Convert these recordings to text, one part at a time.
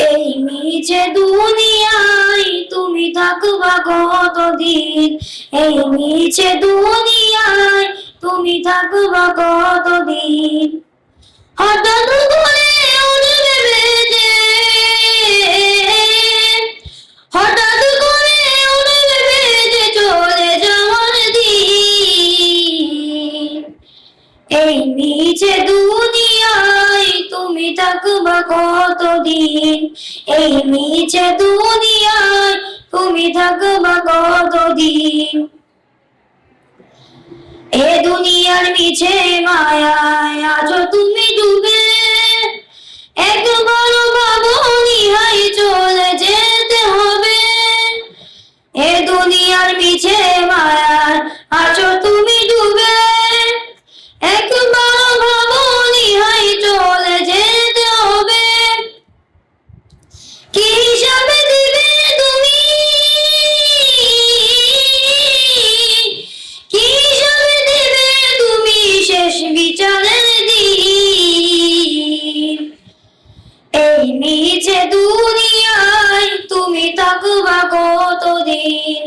এই নিচে দুনিয়ায় তুমি থাকবা কতদিন, এই নিচে দুনিয়ায় তুমি থাকবা কতদিন। হঠাৎ করে উঠবে বেজে, হঠাৎ করে উঠবে বেজে চলে যাওয়ার দিন। এই নিচে দুনিয়ায় তুমি থাকবা কতদিন, এই নিচে দুনিয়ায় তুমি থাকবা কতদিন। এ দুনিয়ার মিছে মায়ায় আছো তুমি ডুবে, একবার ভাবনি হাই চলে যেতে হবে। এ দুনিয়ার মিছে মায়ায় আছো তুমি ডুবে, একবার ভাবনি হাই চলে যেতে হবে। কি হিসাবে দিবে তুমি, কি হিসাবে দিবে তুমি শেষ বিচারের দিন। এই নিচে দুনিয়ায় তুমি থাকবা কতদিন,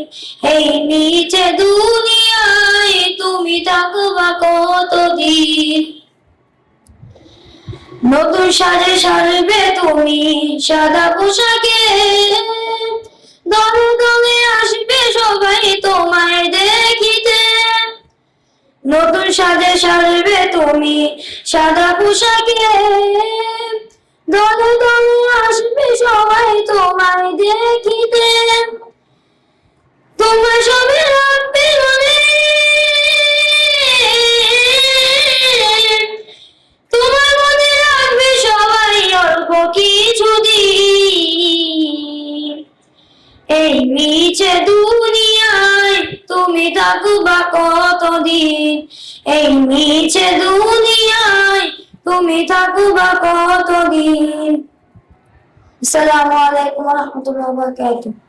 এই নিচে দুনিয়ায় তুমি থাকবা কতদিন। নতুন সাজে সাজবে তুমি সাদা পোশাকে, দলে দলে আসবে সবাই তোমায় দেখিতে। নতুন সাজে সাজবে তুমি সাদা পোশাকে, দলে দলে আসবে সবাই তোমায় দেখিতে। তোমার সবে রাখবে মনে, তোমার মনে রাখবে সবাই অল্প কিছুদিন। এই নিচে দুনিয়ায় তুমি থাকবা কতদিন, এই নিচে দুনিয়ায় তুমি থাকবা কতদিন। আসসালামু আলাইকুম ওয়া রাহমাতুল্লাহি ওয়া বারাকাতুহু।